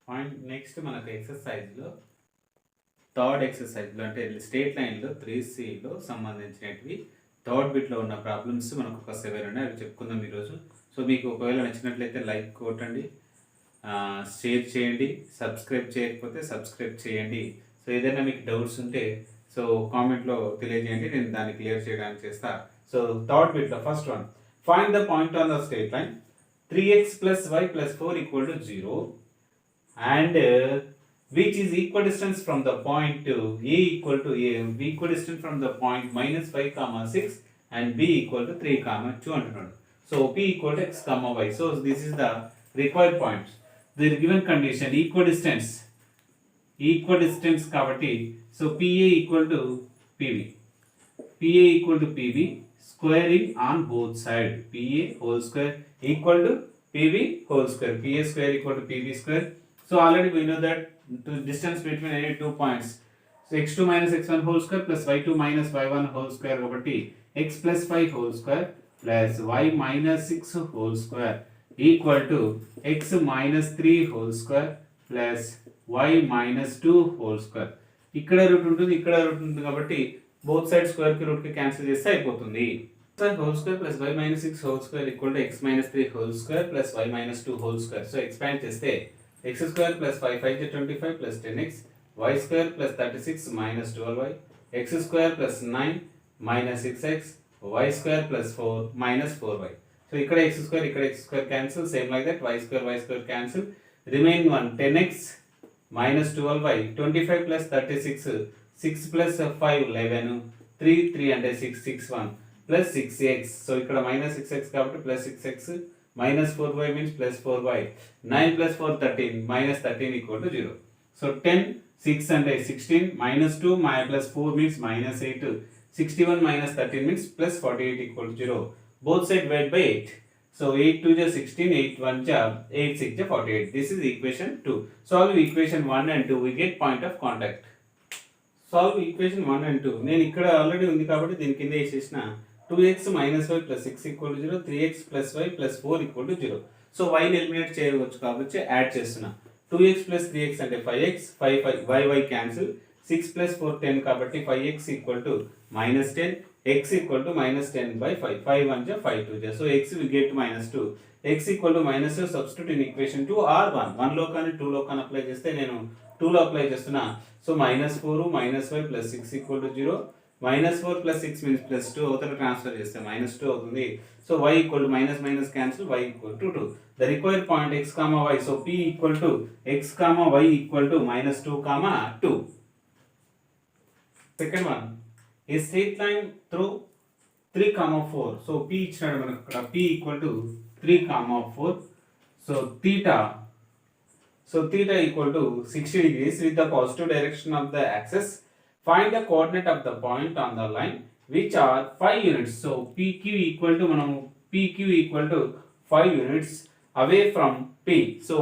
Point next మనకు ఎక్సర్సైజ్లో third ఎక్సర్సైజ్లో అంటే straight లైన్లో 3Cలో సంబంధించినవి థర్డ్ బిట్లో ఉన్న ప్రాబ్లమ్స్ మనకు ఒక 7 ఉన్నాయి, అవి చెప్పుకుందాం ఈరోజు. సో మీకు ఒకవేళ నచ్చినట్లయితే లైక్ కొట్టండి, షేర్ చేయండి, సబ్స్క్రైబ్ చేయకపోతే సబ్స్క్రైబ్ చేయండి. సో ఏదైనా మీకు డౌట్స్ ఉంటే సో కామెంట్లో తెలియజేయండి, నేను దాన్ని క్లియర్ చేయడానికి చేస్తా. సో థర్డ్ బిట్లో first one, find the point on the straight line 3x + y + 4 = 0 and which is equidistant from the point a equal to a, equidistant from the point -5, 6 and b equal to 3, 2 అంటున్నాడు. So p equal to x, y. So this is the required points. The given condition equidistance కాబట్టి so pa equal to pb squaring on both side, pa whole square equal to pb whole square, pa square equal to pb square. So already we know that the distance between any two points, so x2 - x1 whole square plus y2 - y1 whole square కాబట్టి x + 5 whole square plus y - 6 whole square equal to x - 3 whole square plus y - 2 whole square. ఇక్కడ route ఉంటుంది, ఇక్కడ route ఉంటుంది కాబట్టి both side square కి route కి cancel చేస్తే అయిపోతుంది. whole square plus y - 6 whole square equal to x - 3 whole square plus y - 2 whole square. So expand చేస్తే x square plus 5 5 = 25 plus 10x, y square plus 36 minus 12y, x square plus 9 minus 6x, y square plus 4 minus 4y. So ఇక్కడ x square cancel, same like that y square cancel, remaining one 10x minus 12y, 25 plus 36, 6 plus 5 11, 3 అంటే 6 1 plus 6x. So ఇక్కడ minus 6x కాబట్టి plus 6x, minus 4y means plus 4y, 9 plus 4 13, minus 13 equal to 0. So 10, 6 and 16, minus 2 plus 4 means minus 8, 61 minus 13 means plus 48 equal to 0. Both sides divide by 8. So 8 2 is 16, 8 1 is 8 6 is 48. This is equation 2. Solve equation 1 and 2, we get point of contact. Solve equation 1 and 2. నేను ఇక్కడ already ఉంది కాబట్టి దీని కింద వేసేసిన 2x - y + 6 = 0, 3x + y + 4 = 0. So y ని eliminate చేయవచ్చు కాబట్టి యాడ్ చేస్తున్నా. 2x + 3x అంటే 5x, 5 y క్యాన్సిల్, 6 + 4 10 కాబట్టి 5x = -10, x = -10/5, 5 1 = 5 2. So x we get -2, x = -2, substitute in equation 2 or 1 లో కానీ 2 లో కానీ అప్లై చేస్తే నేను 2 లో అప్లై చేస్తున్నా. సో -4 - y + 6 = 0, -4 + 6 means +2, అవతల ట్రాన్స్ఫర్ చేస్తే -2 అవుతుంది. So y = minus cancel, y = 2. The required point x, y. So p = x, y = -2, 2. Second one, a straight line through 3, 4. So p ఇచ్చినాడు మనకు ఇక్కడ, p = 3, 4. So theta equal to 60 degrees with the positive direction of the axis. Find the coordinate of the point on the line which are 5 units. So PQ equal to 5 units away from P. So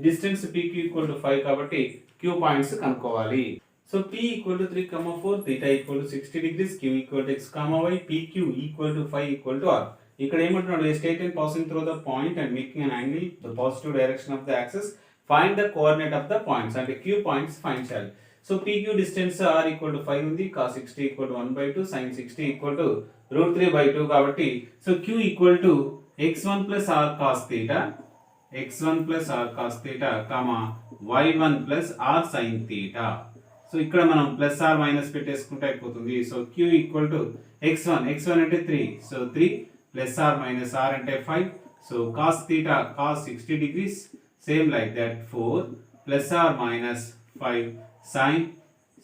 distance PQ equal to 5 కాబట్టి Q points కనుక్కోవాలి. So P equal to 3, 4, theta equal to 60 degrees, Q equal to x, y, PQ equal to 5 equal to R. ఇక్కడ ఏమంటున్నాడు, a straight line passing through the point and making an angle the positive direction of the axis. Find the coordinate of the points అంటే Q points find చేయాలి. So PQ distance r equal to 5 ఉంది, cos 60 equal to 1/2, sin 60 equal to √3/2 కాబట్టి so Q equal to x1 plus r cos theta, y1 plus r sin theta. So ఇక్కడ మనం plus or minus పెట్టేసుకుంటే అయిపోతుంది. So Q equal to x1 అంటే 3, so 3 plus or minus r అంటే 5. So cos theta cos 60 degrees, same like that 4 plus r minus 5 sin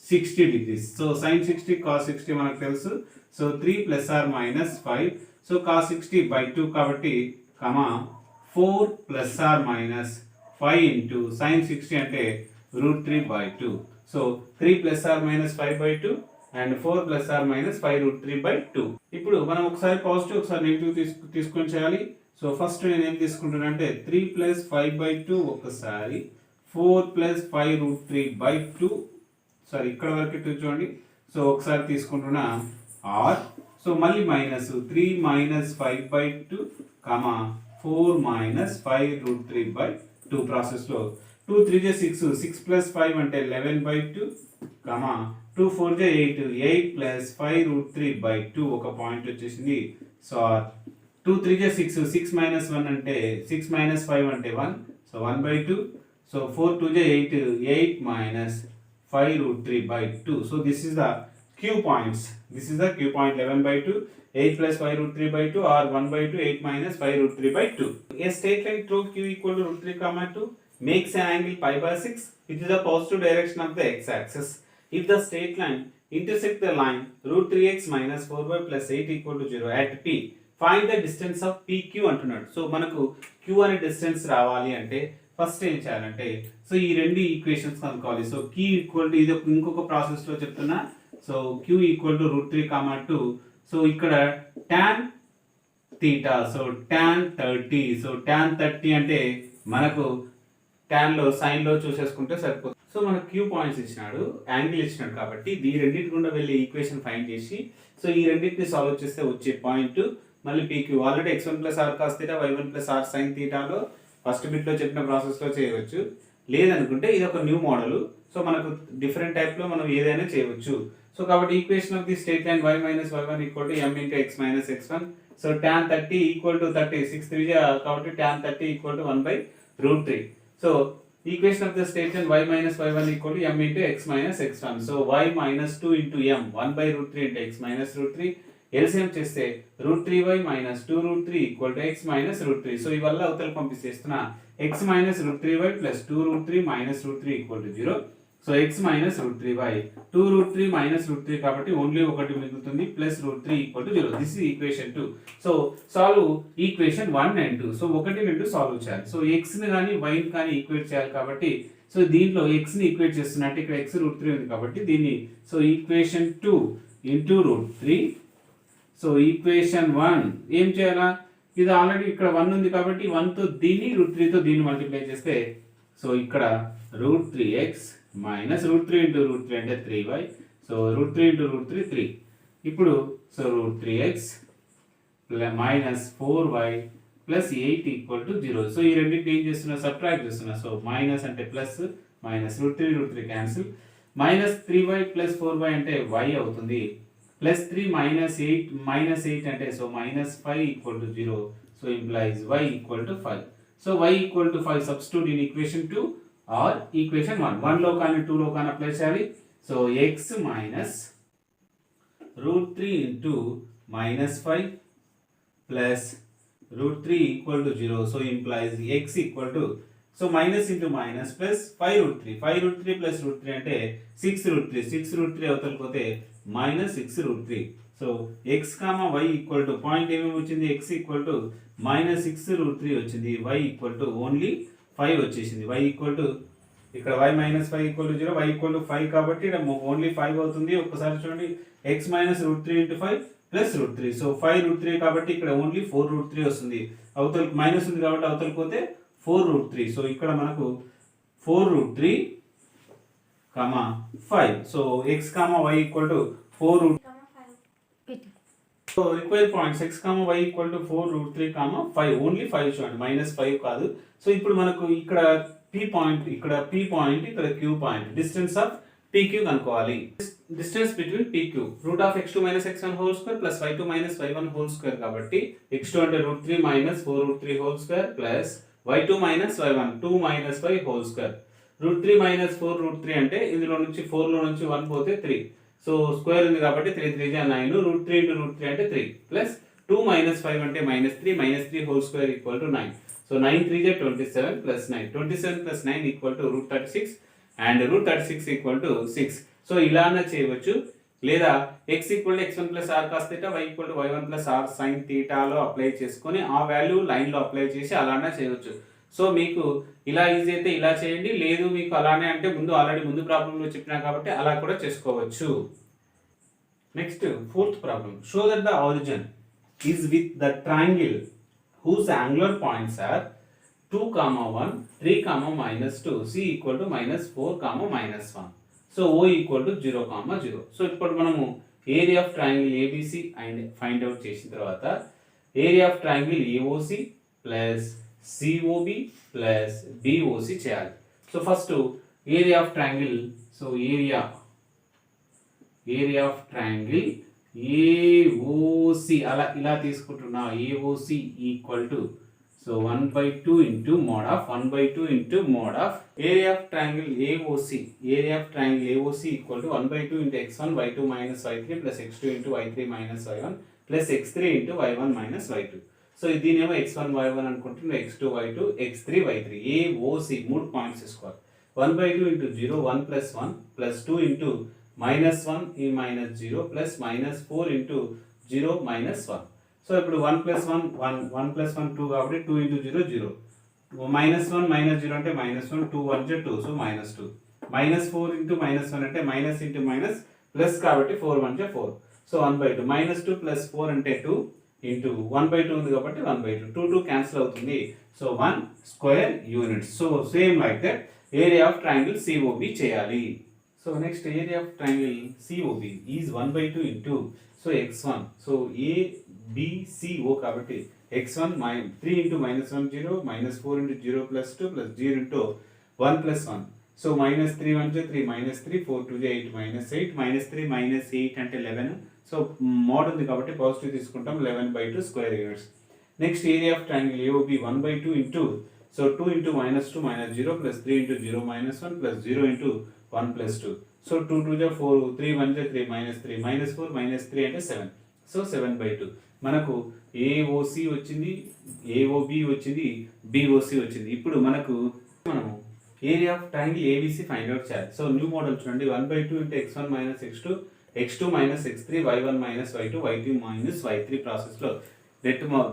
60 degrees. So sin 60 cos 60 మనకు తెలుసు. So 3 plus r minus 5. So cos 60/2 కాబట్టి 4 plus r minus 5 into sin 60 అంటే √3/2. So 3 plus r minus 5/2 and 4 plus r minus 5 √3/2. ఇప్పుడు మనం ఒకసారి positive ఒకసారి negative తీసుకొని చేయాలి. సో ఫస్ట్ నేను ఏం తీసుకుంటున్నా అంటే 3 plus 5/2 ఒకసారి, 4 plus 5 √3/2, సారీ ఇక్కడ వరకు చూడండి. సో ఒకసారి తీసుకుంటున్నా ఆర్, సో మళ్ళీ మైనస్ 3 minus 5/2, 4 minus 5 √3/2 ప్రాసెస్లో 2 3 జ 6, 6 ప్లస్ 5 అంటే 11/2, 2 4 జ 8, 8 ప్లస్ 5 రూట్ 3/2 ఒక పాయింట్ వచ్చేసింది. సో 2 3 జ 6, 6 మైనస్ 1 అంటే 6 మైనస్ 5 అంటే 1, సో 1/2. సో 4 2 జ 8, 8 minus 5 root 3/2. So this is the Q points. This is the Q point 11/2, 8 plus 5 root 3/2 or 1/2, 8 minus 5 root 3/2. A straight line through Q equal to root 3 comma 2 makes an angle pi/6 which is the positive direction of the x-axis. If the straight line intersect the line root 3x minus 4y plus 8 equal to 0 at P, find the distance of PQ అంటున్నాడు. So మనకు Q అనే distance రావాలి అంటే first ఏం చేయాలంటే so ఈ రెండు equations కనుక్కోవాలి. సో Q ఈక్వల్ టు ఇది ఇంకొక ప్రాసెస్ లో చెప్తున్నా. So Q equal to root 3 comma 2. So ఇక్కడ tan theta, so tan 30, so tan 30 అంటే మనకు tan లో sin లో చూసేసుకుంటే సరిపోతుంది. సో మనకు Q పాయింట్స్ ఇచ్చినాడు, యాంగిల్ ఇచ్చినాడు కాబట్టి ఈ రెండింటి గుండా వెళ్ళి ఈక్వేషన్ ఫైండ్ చేసి సో ఈ రెండింటిని సాల్వ్ చేస్తే వచ్చే పాయింట్ మళ్ళీ PQ. Already x1 plus r cos theta y1 plus r sin థీటాలో ఫస్ట్ బిట్లో చెప్పిన ప్రాసెస్లో చేయవచ్చు. లేదనుకుంటే ఇది ఒక న్యూ మోడల్. సో మనకు డిఫరెంట్ టైప్లో మనం ఏదైనా చేయవచ్చు. సో కాబట్టి equation of the straight line y minus y1 equal to m into x minus x1. So tan 30 equal to 30, 6 3 కాబట్టి tan 30 equal to 1/√3. So equation of the straight line y minus y1 equal to m into x minus x1. So y minus 2 into m, 1/√3 into x minus √3. LCM చేస్తే √3y minus 2√3 equal to x minus √3. So ఇవల్ల అవతల పంపిస్తేస్తున్నా x minus √3y plus 2√3 minus √3 equal to 0. So x minus √3y, 2√3 minus √3 కాబట్టి only ఒకటి మిగులుతుంది plus √3 equal to 0. This is equation 2. So solve equation 1 and 2. So 1 2 solve చేయాలి. So x ని కానీ y ని కానీ ఈక్వేట్ చేయాలి కాబట్టి సో దీంట్లో x ని ఈక్వేట్ చేస్తున్నట్టు ఇక్కడ x √3 ఉంది కాబట్టి దీన్ని so equation 2 into √3. So equation 1 ఏం చేయాలా, ఇది ఆల్రెడీ ఇక్కడ 1 ఉంది కాబట్టి 1 తో దీన్ని √3 తో దీన్ని మల్టిప్లై చేస్తే సో ఇక్కడ √3x మైనస్ √3 ఇంటూ √3 అంటే 3y. So √3 into √3 3. ఇప్పుడు so √3x minus 4y plus 8 equal to 0. So ఈ రెండింటిని ఏం చేస్తున్నా, సబ్ట్రాక్ట్ చేస్తున్నా. సో మైనస్ అంటే plus, minus √3 cancel, minus 3y plus 4y అంటే y అవుతుంది. ప్లస్ 3 మైనస్ 8 అంటే so minus 5 equal to 0. So implies y equal to 5. So y equal to 5 substitute in equation 2 or equation 1. 1 లో కానీ 2 లో కానీ apply చేయాలి. So x minus √3 into minus 5 plus √3 equal to 0. So implies x equal to so minus into minus plus 5√3 plus √3 అంటే 6√3 అవతలకి పోతే minus 6√3. So x comma y equal to point ఏమేమి వచ్చింది, x ఈక్వల్ టు మైనస్ 6√3 వచ్చింది, y equal to only 5 వచ్చేసింది. y equal to ఇక్కడ y minus 5 equal to 0, y equal to 5 కాబట్టి ఇక్కడ ఓన్లీ 5 అవుతుంది. ఒక్కసారి చూడండి, x minus √3 into 5 plus √3. So 5√3 కాబట్టి ఇక్కడ ఓన్లీ 4√3 వస్తుంది. అవతలకి మైనస్ ఉంది కాబట్టి అవతలకి పోతే 4√3. సో ఇక్కడ మనకు 4√3 comma 5. So x comma y equal to 4. So required points x comma y equal to 4√3 comma 5. Only 5 చూడండి, మైనస్ 5 కాదు. సో ఇప్పుడు మనకు ఇక్కడ p పాయింట్, ఇక్కడ p పాయింట్, ఇక్కడ q point, distance of pq కనుక్కోవాలి. Distance between pq root of x2 minus x1 whole square plus y2 minus y1 whole square కాబట్టి x2 అంటే √3 minus 4√3 whole square plus y2 minus y1 2 minus 5 whole square. √3 minus 4√3 అంటే ఇందులో నుంచి 4 లో నుంచి 1 పోతే 3. So square ఉంది కాబట్టి 3 3 9, √3 ఇంటూ √3 అంటే 3 ప్లస్ 2 మైనస్ 5 అంటే minus 3 whole square equal to 9. So 9 3 27 plus 9, 27 plus 9 equal to √36 and √36 equal to 6. So ఇలానే చేయవచ్చు. లేదా x equal to x1 plus r cos theta, y equal to y1 plus r sin థీటాలో apply చేసుకొని ఆ value లైన్లో apply చేసి అలానే చేయవచ్చు. సో మీకు ఇలా ఈజీ అయితే ఇలా చేయండి, లేదు మీకు అలానే అంటే ఆల్రెడీ ముందు ప్రాబ్లంలో చెప్పినా కాబట్టి అలా కూడా చేసుకోవచ్చు. Next fourth problem, show that the origin is with the triangle whose angular points are 2, 1, 3, -2, c equal to -4, -1. సో o ఈక్వల్ టు 0, 0. సో ఇప్పుడు మనము area of triangle ABC and find out చేసిన తర్వాత area of triangle AOC plus COB plus BOC చేయాలి. So first area of triangle, so area of triangle AOC అలా ఇలా తీసుకుంటున్నా, AOC equal to so 1/2 into mod of 1/2 into mod of area of triangle AOC, equal to 1/2 into x1 y2 minus y3 plus x2 into y3 minus y1 plus x3 into y1 minus y2. So దీనేమో x1 y1 అనుకుంటున్నాం, x2 y2 x3 y3 AOC 3 points తీసుకోవాలి. 1/2 into 0 1 plus 1 plus 2 into -1 ఈ -0 plus -4 into 0 -1. So ఇప్పుడు 1 plus 1 1 1 plus 1 2 కాబట్టి 2 into 0 0, -1 -0 అంటే -1 2 1 2, so -2, -4 into -1 అంటే minus into minus plus కాబట్టి 4 1 4, so 1/2 -2 plus 4 అంటే 2 ఇంటూ 1/2 ఉంది కాబట్టి 1/2, 2 2 క్యాన్సిల్ అవుతుంది, so 1 square units. So same like that area of triangle COB చేయాలి. So next area of triangle COB is 1/2 into so x1, so ABCO కాబట్టి x1 3 into -1 0 -4 into 0 plus 2 plus 0 into 1 plus 1, so -3 1 3 -3 4 2 8 -8 -3 -8 అంటే 11, so mode ఉంది కాబట్టి positive తీసుకుంటాం, 11/2 square units. Next area of triangle AOB 1/2 into so 2 into -2 -0 plus 3 into 0 -1 plus 0 into 1 plus 2, so 2 2 4 3 1 3 -3 -4 -3 అంటే 7, so 7/2. మనకు AOC వచ్చింది, AOB వచ్చింది, BOC వచ్చింది. ఇప్పుడు మనము area of triangle ABC find out చేయాలి. సో న్యూ మోడల్ చూడండి, 1/2 into x1 minus x2 minus x3 y1 minus y2 y2 minus y3 ప్రాసెస్లో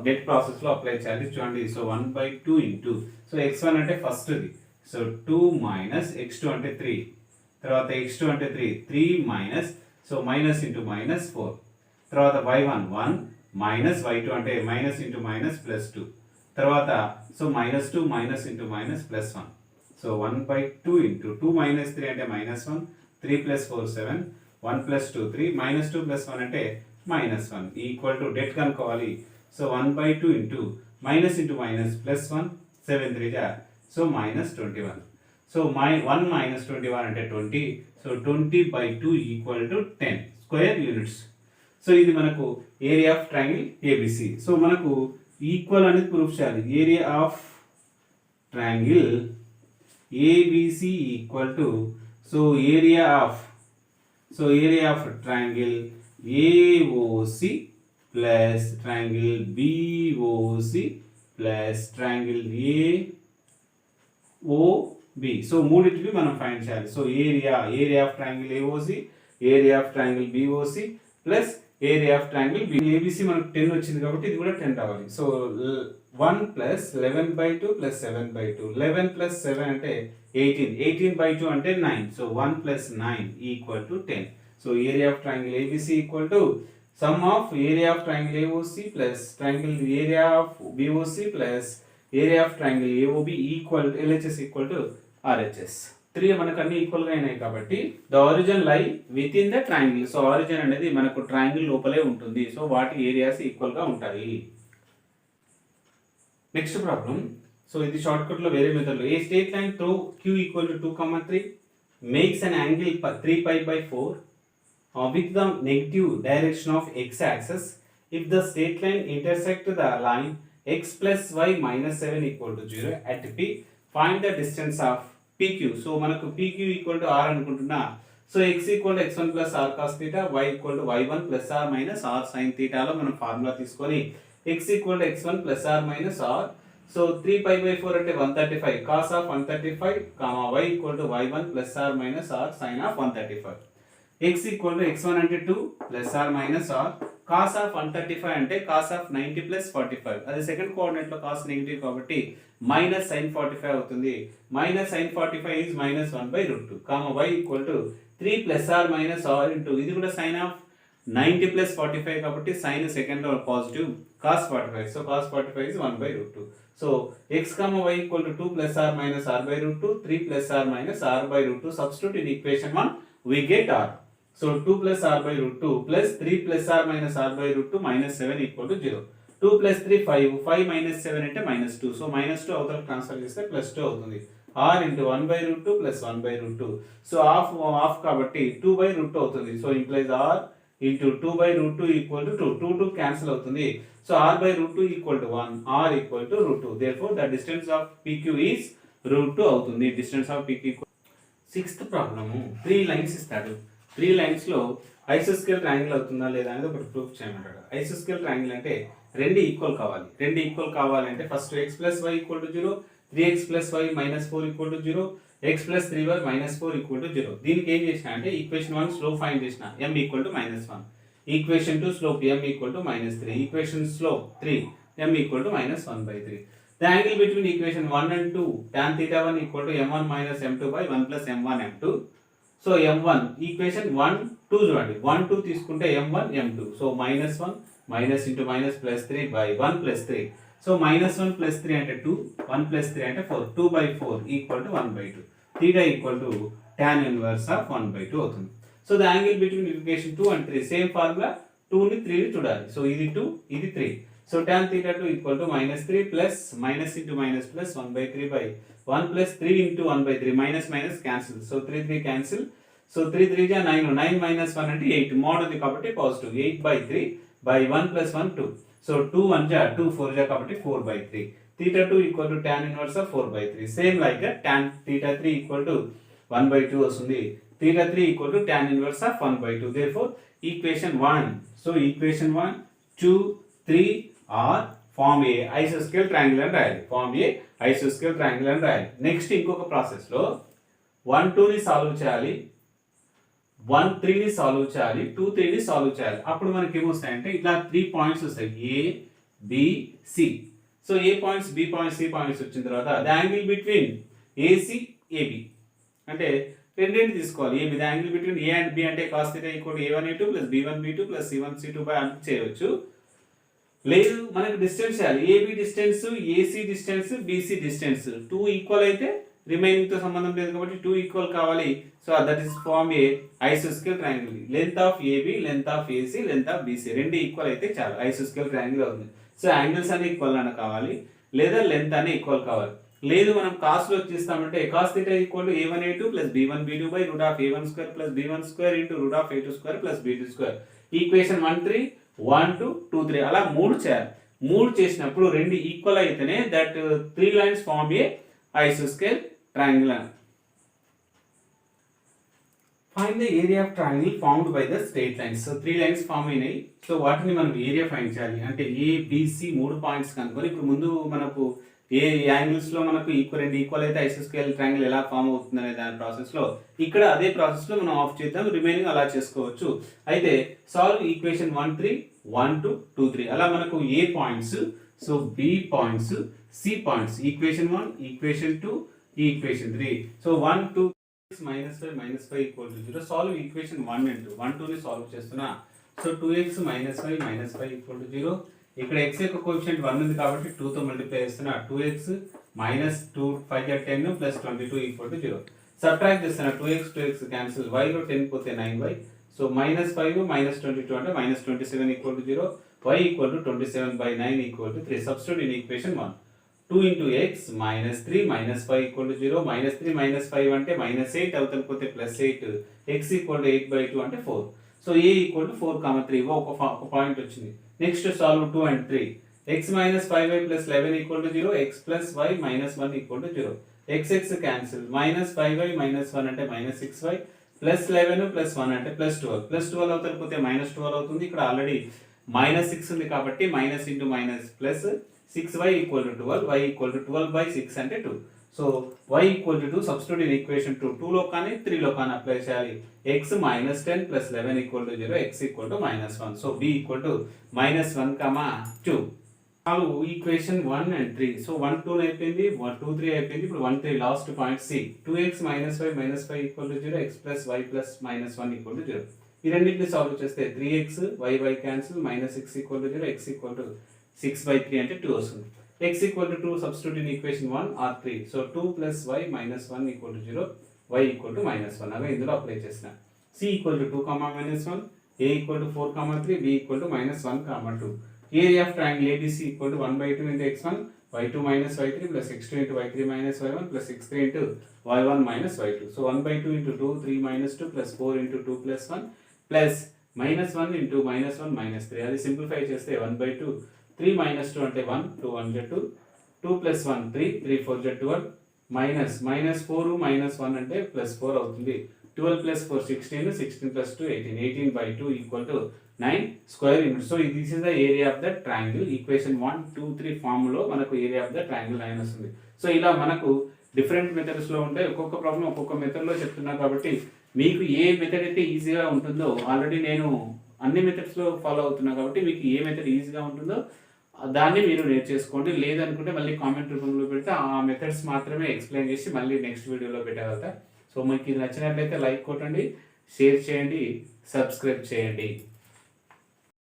డెట్ ప్రాసెస్లో అప్లై చేయాలి. చూడండి, సో 1/2 ఇంటూ సో x1 అంటే ఫస్ట్ది, సో 2 మైనస్ x2 అంటే 3, తర్వాత x2 అంటే 3 minus so minus into minus 4, తర్వాత y1 1 మైనస్ y2 అంటే మైనస్ ఇంటూ మైనస్ ప్లస్ 2, తర్వాత so -2 minus into minus plus 1, so 1/2 into 2 minus 3 అంటే -1 3 ప్లస్ 4 7 1 ప్లస్ 2 3 -2 ప్లస్ 1 అంటే -1 ఈక్వల్ టు డెట్ కనుక్కోవాలి. So 1/2 into minus into minus plus 1 7 3 so -21, so 1 minus 21 అంటే 20, so 20/2 equal to 10 square units. So ఇది మనకు area of triangle ABC. So మనకు equal అనేది proof చేయాలి. Area of triangle ABC equal to so area of triangle AOC plus triangle BOC plus triangle AOB. So మూడింటిని మనం find చేయాలి. So area of triangle AOC, area of triangle BOC plus area of triangle ABC. మనకు 10 వచ్చింది కాబట్టి ఇది కూడా 10 రావాలి. So 1 plus 11/2 plus 7/2, 11 plus 7 అంటే 18, 18/2 అంటే 9, so 1 plus 9 equal to 10. So area of triangle ABC equal to some of area of triangle AOC plus triangle area of BOC plus area of triangle AOB equal LHS equal to RHS. 3 మనకు అన్ని equal గా అయినాయి కాబట్టి the origin లై with in the triangle. So origin అనేది మనకు triangle లోపలే ఉంటుంది, సో వాటి ఏరియాస్ ఈక్వల్ గా ఉంటాయి. నెక్స్ట్ ప్రాబ్లం, సో ఇది షార్ట్ కట్ లో వేరే మెథడ్ లో, a straight line through Q equal to 2,3 makes an angle 3π/4 with the negative direction of x-axis if the straight line intersect the line x plus y minus 7 equal to 0 at P. Find the distance of PQ. So మనకు PQ equal to R అనుకుంటున్నా. So x equal to x1 plus r cos θ, y equal to y1 plus r minus r sin θ లో మనం formula తీసుకొని x equal to x1 plus r minus r, so 3π/4 అంటే 135 cos of 135, y equal to y1 plus r minus r sin of 135. x equal to x1 అంటే 2 plus r minus r, cos of 135 అంటే cos of 90 plus 45, అది second coordinate లో cos negative కాబట్టి minus sin 45 అవుతుంది. Minus sin 45 is -1/√2, y equal to 3 plus r minus r into ఇది కూడా sin of 90 plus 45 కాబట్టి sin second లో positive cos 45, so cos 45 is 1/√2. So x, y equal to 2 plus r minus r/√2 3 plus r minus r/√2. Substitute in equation 1 we get r. So 2 plus r/√2 plus 3 plus r minus r/√2 minus 7 equal to 0. 2 plus 3 5 minus 7 అంటే -2, so -2 అవతల transfer చేస్తే +2 అవుతుంది. r into 1 by root 2 plus 1 by root 2. So half కాబట్టి 2 by root 2 అవుతుంది. So implies r into 2 by root 2 equal to 2. 2 cancel అవుతుంది. So r by root 2 equal to 1. r equal to root 2. Therefore the distance of PQ is root 2 అవుతుంది. Distance of PQ equal. Sixth problem 3 lines ఇస్తాడు. 3 lines లో ఐసోస్కేల్ triangle అవుతుందా లేదా అనేది ఒకటి proof చేయమంటాడు. ఐసోస్కేల్ triangle అంటే రెండు ఈక్వల్ కావాలి. రెండు ఈక్వల్ కావాలంటే first x plus y equal to 0, 3x plus y minus 4 equal to 0, x plus 3y minus 4 equal to 0. దీనికి ఏం చేసిన అంటే ఈక్వేషన్ 1 స్లోప్ ఫైండ్ చేసిన m equal to -1, equation 2 slope m equal to -3, equation slope 3 m equal to -1/3. The angle between equation 1 and 2 tan theta 1 equal to m1 minus m2 by 1 plus m1 m2. So m1 equation 1 2 చూడండి 1 2 తీసుకుంటే m1 m2. So -1 minus into minus plus 3 by 1 plus 3. So -1 plus 3 అంటే 2, 1 plus 3 అంటే 4. 2 by 4 equal to 1/2. Theta equal to tan inverse of 1/2 అవుతుంది. So the angle between equation 2 and 3 same formula 2 ని 3 ని చూడాలి. So ఇది 2 ఇది 3. So tan theta 2 equal to -3 plus minus into minus plus 1/3 by 1 plus 3 into 1/3 minus minus cancel. So 3 cancel. So 3 ja 9, 9 minus 1 అంటే 8. mod ఉంది కాబట్టి positive 8/3 by 1 plus 1 2. So 2 1 ja 2 4 ja కాబట్టి 4/3. Theta 2 equal to tan inverse of 4/3. Same like that tan theta 3 equal to 1/2 వస్తుంది. Theta 3 equal to tan inverse of 1/2. Therefore equation 1. So equation 1, 2, 3 are form a isosceles triangle అని రాయాలి. form a isosceles triangle అని రాయాలి. Next ఇంకొక process లో 1 2 ని solve చేయాలి, 1 3 ని సాల్వ్ చేయాలి, 2 3 ని సాల్వ్ చేయాలి. అప్పుడు మనకి ఏమొస్తాయంటే ఇట్లా 3 పాయింట్స్ వస్తాయి a b c. So a points b points c points వచ్చిన తర్వాత the angle between ac ab అంటే రెండింటిని తీసుకోవాలి. ab the angle between a and b అంటే cos θ equal to a1a2 plus b1b2 plus c1c2 by అని చేయవచ్చు. లేదు మనకు డిస్టెన్స్ చేయాలి. AB distance, AC distance, BC distance 2 equal అయితే రిమైనింగ్ తో సంబంధం లేదు కాబట్టి 2 ఈక్వల్ కావాలి. So that is form a ఐసోస్కేల్ triangle. Length of AB, length of AC, length of BC రెండు ఈక్వల్ అయితే చాలు ఐసోస్కేల్ ట్రయాంగిల్ అవుతుంది. సో యాంగిల్స్ అన్ని ఈక్వల్ అని కావాలి, లేదా లెంత్ అనే ఈక్వల్ కావాలి. లేదు మనం కాస్ట్ లో వచ్చేస్తామంటే cos θ equal to a1a2 plus b1b2 by root of a1 square plus b1 square into root of a2 square plus b2 square. Equation 1 3 1 2 2 3 అలా 3 చేయాలి. 3 చేసినప్పుడు రెండు ఈక్వల్ అయితేనే దట్ 3 లైన్స్ ఫార్మ్ ఏ ఐసోస్కేల్ triangle. Find the area of triangle formed by the straight lines. So 3 lines form అయినాయి. So వాటిని మనం area find చేయాలి. అంటే ఏ బిసి 3 పాయింట్స్ కనుక్కొని ఇప్పుడు ముందు మనకు ఏ యాంగిల్స్ లో మనకు రెండు ఈక్వల్ అయితే ఐసోస్కేల్ ట్రయాంగిల్ ఎలా ఫామ్ అవుతుంది అనే దాని ప్రాసెస్ లో ఇక్కడ అదే ప్రాసెస్ లో మనం ఆఫ్ చేద్దాం, రిమైనింగ్ అలా చేసుకోవచ్చు. అయితే సాల్వ్ ఈక్వేషన్ 1 3 1 2 2 3 అలా మనకు A points, so B points, C points, equation 1 equation 2 equation 3. So 1 2 -5 -5 equal to 0. Solve equation 1 and 2. 1 2 ని సాల్వ్ చేస్తున్నా. So 2x -5 -5 equal to 0. ఇక్కడ x యొక్క కోఎఫిషియంట్ 1 ఉంది కాబట్టి 2 తో మల్టిప్లై చేస్తున్నా. 2x -2 5 10 plus 22 equal to 0. Subtract చేస్తున్నా. 2x క్యాన్సిల్, y లో 10 పోతే 9y. సో -5 -22 అంటే -27 equal to 0. y equal to 27/9 equal to 3. Substitute in equation 1. 2 into x -3 -5 equal to 0. -3 -5 అంటే -8 అవతల పోతే +8. x ఈక్వల్ టు 8/2 అంటే 4. సో a ఈక్వల్ టు 4, 3 ఒక point వచ్చింది. Next solve 2 and 3. x -5y plus 11 equal to 0. x plus y minus 1 equal to 0. x cancel. -5y minus 1 అంటే -6y plus 11 plus 1 అంటే +12. +12 అవతల పోతే -12 అవుతుంది. ఇక్కడ ఆల్రెడీ -6 ఉంది కాబట్టి minus into minus plus 6y equal to 12. y equal to 12/6 అంటే 2. So y equal to 2 substitute in equation 2 లో కానీ 3 లో కానీ అప్లై చేయాలి. x -10 plus 11 equal to 0. x equal to -1. So b equal to -1, 2. నాలుగు ఈక్వేషన్ 1 and 3. సో 1 2 అయిపోయింది, 1 2 3 అయిపోయింది. ఇప్పుడు 1 3 last point c. 2x -5 equal to 0. x plus y plus -1 equal to 0. ఈ రెండింటిని సాల్వ్ చేస్తే 3x y cancel, -6 equal to 0. x equal to 6/3 అంటే 2 వస్తుంది. x equal to 2 substitute in equation 1 or 3. So 2 plus y minus 1 equal to 0. y equal to -1. అలా ఇందులో apply చేసిన. c equal to 2, -1. a equal to 4, 3. b equal to -1, 2. Area of triangle ABC equal to 1/2 into x1, y2 minus y3 plus x2 into y3 minus y1 plus x3 into y1 minus y2. So 1 by 2 into 2, 3 minus 2 plus 4 into 2 plus 1 plus minus 1 into minus 1 minus 3. అది simplify చేస్తే 1 by 2, 3 minus 2 అంటే 1, 2 1 2, 2 plus 1 3, 3 4 12, minus 4 minus 1 అంటే plus 4 అవుతుంది. 12 plus 4 16, 16 plus 2 18, 18 by 2 equal to 9 square units. So this is the area of the triangle. Equation 1, 2, 3 form లో మనకు area of the triangle 9 వస్తుంది. So ఇలా మనకు డిఫరెంట్ మెథడ్స్ లో ఉంటాయి. ఒక్కొక్క ప్రాబ్లం ఒక్కొక్క మెథడ్ లో చెప్తున్నా కాబట్టి మీకు ఏ మెథడ్ అయితే ఈజీగా ఉంటుందో, ఆల్రెడీ నేను అన్ని మెథడ్స్ లో ఫాలో అవుతున్నా కాబట్టి మీకు ఏ మెథడ్ ఈజీగా ఉంటుందో దాన్ని మీరు నేర్చేసుకోండి. లేదనుకుంటే మళ్ళీ కామెంట్ రూపంలో పెడితే ఆ మెథడ్స్ మాత్రమే ఎక్స్ప్లెయిన్ చేసి మళ్ళీ నెక్స్ట్ వీడియోలో పెట్టగలుగుతా. సో మీకు ఇది నచ్చినట్లయితే లైక్ కొట్టండి, షేర్ చేయండి, సబ్స్క్రైబ్ చేయండి.